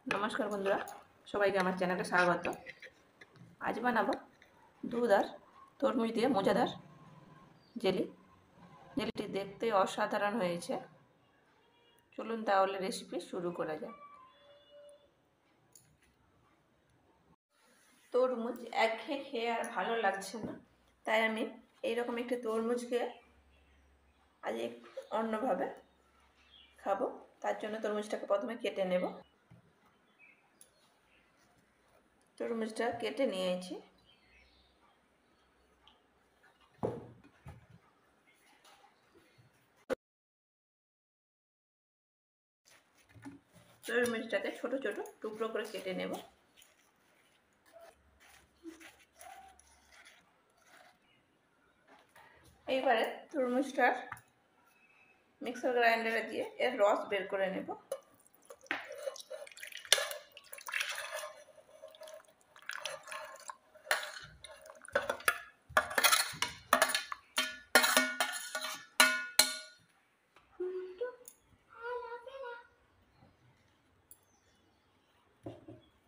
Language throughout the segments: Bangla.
নমস্কার বন্ধুরা, সবাইকে আমার চ্যানেলে স্বাগত। আজ বানাবো দুধ আর তরমুজ দিয়ে মজাদার জেলি। জেলিটি দেখতে অসাধারণ হয়েছে। চলুন তাহলে রেসিপি শুরু করা যাক। তরমুজ একঘেয়ে খেয়ে আর ভালো লাগছে না, তাই আমি এইরকম একটি তরমুজকে আজ একটু অন্যভাবে খাবো। তার জন্য তরমুজটাকে প্রথমে কেটে নেব। তরমুজটা কেটে নিয়েছি। তরমুজটাকে ছোট ছোট টুকরো করে কেটে নেব। এইবারে তরমুজটার মিক্সার গ্রাইন্ডারে দিয়ে এর রস বের করে নেব।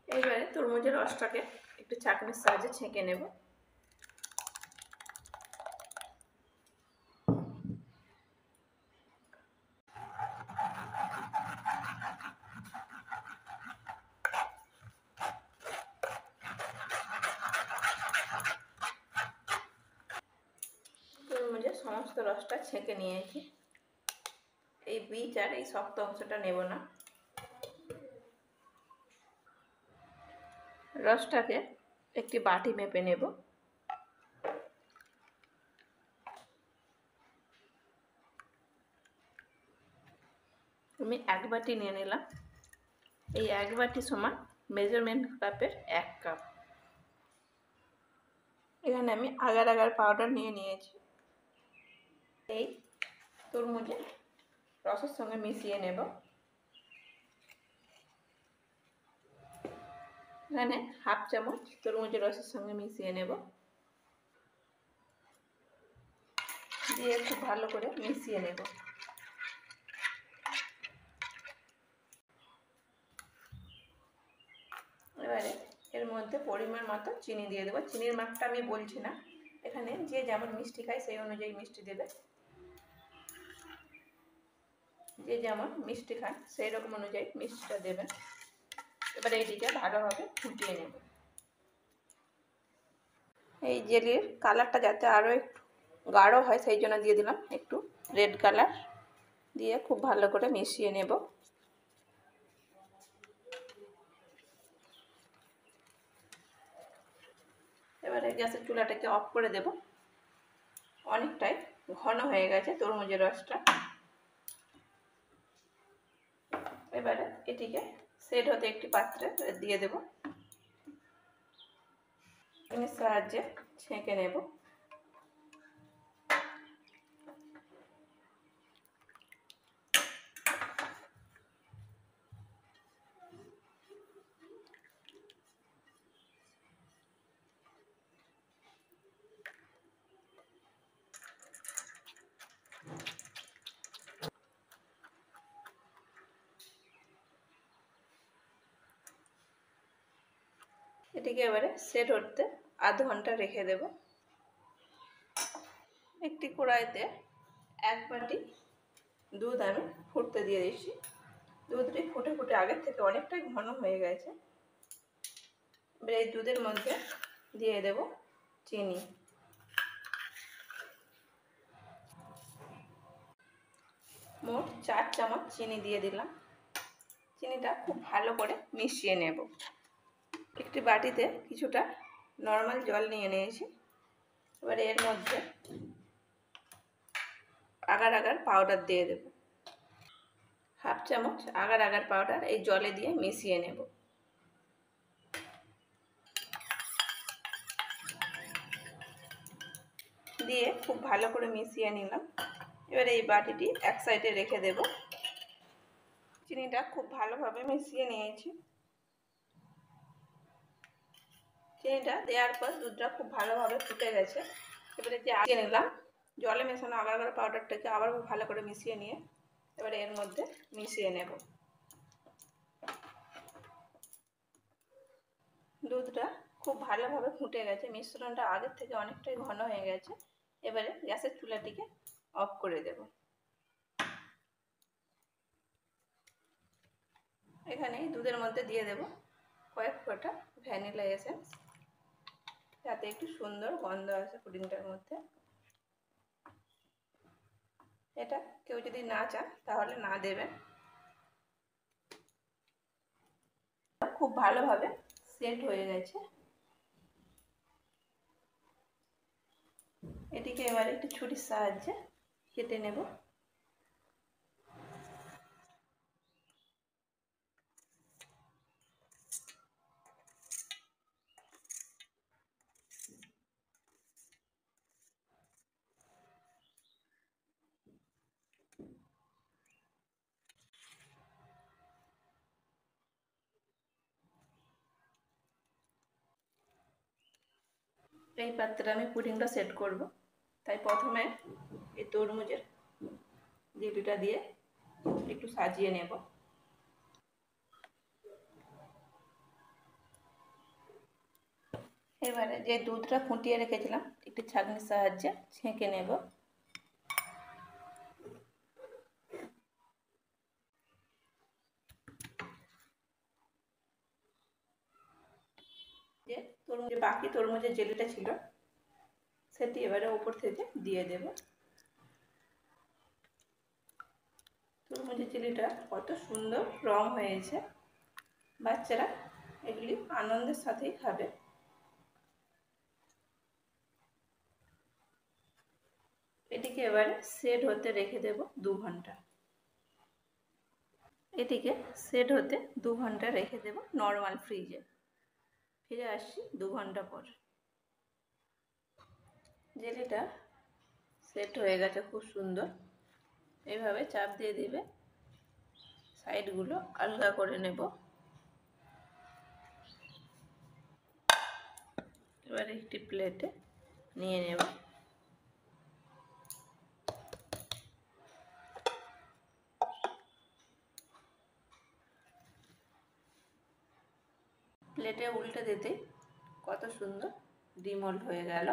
এইবারে তরমুজের রসটাকে একটু চাটনির সাহায্যে ছেঁকে নেব। তরমুজের সমস্ত রসটা ছেঁকে নিয়েছি। এই বীজ আর এই শক্ত অংশটা নেব না। রসটাকে একটি বাটি মেপে নেব। আমি এক বাটি নিয়ে নিলাম। এই এক বাটি সমান মেজারমেন্ট কাপের 1 কাপ। এখানে আমি আগার আগার পাউডার নিয়ে নিয়েছি। এই তরমুজের রসের সঙ্গে মিশিয়ে নেব। এখানে হাফ চামচ তরমুজের রসের সঙ্গে মিশিয়ে নেব, দিয়ে খুব ভালো করে মিশিয়ে নেব। এবারে এর মধ্যে পরিমাণ মতো চিনি দিয়ে দেবো। চিনির মাপটা আমি বলছি না, এখানে যে যেমন মিষ্টি খায় সেই অনুযায়ী মিষ্টি দেবে। যে যেমন মিষ্টি খান সেই রকম অনুযায়ী মিষ্টিটা দেবেন। এবারে এইটিকে ভালোভাবে ফুটিয়ে নেব। এই জেলির কালারটা যাতে আরও একটু গাঢ় হয় সেই জন্য দিয়ে দিলাম একটু রেড কালার। দিয়ে খুব ভালো করে মিশিয়ে নেব। এবারে গ্যাসের চুলাটাকে অফ করে দেব। অনেকটাই ঘন হয়ে গেছে তরমুজের রসটা। এবারে এটিকে সেট হতে একটি পাত্রে দিয়ে দেব। এর সাহায্যে ছেঁকে নেব। এটিকে এবারে সেট হতে আধ ঘন্টা রেখে দেব। একটি কড়াইতে 1 বাটি দুধ আমি ফুটতে দিয়ে দিচ্ছি। দুধটি ফুটে ফুটে আগের থেকে অনেকটাই ঘন হয়ে গেছে। এবার এই দুধের মধ্যে দিয়ে দেব চিনি। মোট 4 চামচ চিনি দিয়ে দিলাম। চিনিটা খুব ভালো করে মিশিয়ে নেব। একটি বাটিতে কিছুটা নরমাল জল নিয়ে নিয়েছি। এবার এর মধ্যে আগার আগার পাউডার দিয়ে দেব। হাফ চামচ আগার আগার পাউডার এই জলে দিয়ে মিশিয়ে নেব। দিয়ে খুব ভালো করে মিশিয়ে নিলাম। এবার এই বাটিটি এক সাইডে রেখে দেব। চিনিটা খুব ভালোভাবে মিশিয়ে নিয়েছি। চিনিটা দেওয়ার পর দুধটা খুব ভালোভাবে ফুটে গেছে। এবারে যে আগে নিলাম জলে মেশানো আগার আগার পাউডারটাকে আবার ভালো করে মিশিয়ে নিয়ে এবারে এর মধ্যে মিশিয়ে নেব। দুধটা খুব ভালোভাবে ফুটে গেছে, মিশ্রণটা আগের থেকে অনেকটাই ঘন হয়ে গেছে। এবারে গ্যাসের চুলাটিকে অফ করে দেব। এখানে দুধের মধ্যে দিয়ে দেব কয়েক ফোঁটা ভ্যানিলা এসেন্স, যাতে একটু সুন্দর গন্ধ আসে পুডিংটার মধ্যে। এটা কেউ যদি না চান তাহলে না দেবেন। খুব ভালোভাবে সেট হয়ে গেছে। এটিকে এবারে একটু ছুরির সাহায্যে কেটে নেব। এই পাত্রে আমি পুডিংটা সেট করব, তাই প্রথমে এই তরমুজের জেলিটা দিয়ে একটু সাজিয়ে নেব। এবারে যে দুধটা ফুটিয়ে রেখেছিলাম একটু ছাঁকনির সাহায্যে ছেঁকে নেব। যে বাকি তরমুজের জেলিটা ছিল সেটি এবারে উপর থেকে দিয়ে দেব। তরমুজের জেলিটা কত সুন্দর রং হয়েছে, বাচ্চারা এগুলি আনন্দের সাথেই খাবে। এটিকে এবারে সেট হতে রেখে দেব 2 ঘন্টা। এটিকে সেট হতে 2 ঘন্টা রেখে দেব নর্মাল ফ্রিজে। ফিরে আসছি 2 ঘন্টা পর। জেলিটা সেট হয়ে গেছে খুব সুন্দর। এইভাবে চাপ দিয়ে দিবে, সাইডগুলো আলগা করে নেব। এবারে একটি প্লেটে নিয়ে নেব। প্লেটে উল্টে দিতে কত সুন্দর ডিমোল্ড হয়ে গেল,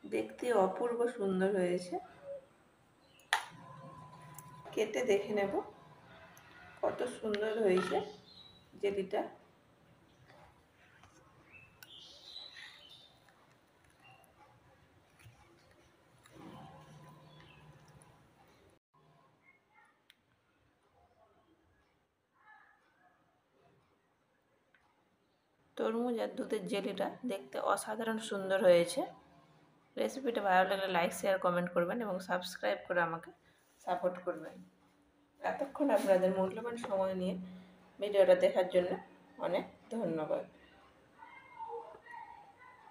দেখতে অপূর্ব সুন্দর হয়েছে। কেটে দেখে নেব কত সুন্দর হয়েছে জেলিটা। তরমুজ আর দুধের জেলিটা দেখতে অসাধারণ সুন্দর হয়েছে। রেসিপিটা ভালো লাগলে লাইক, শেয়ার, কমেন্ট করবেন এবং সাবস্ক্রাইব করে আমাকে সাপোর্ট করবেন। এতক্ষণ আপনাদের মূল্যবান সময় নিয়ে ভিডিওটা দেখার জন্য অনেক ধন্যবাদ।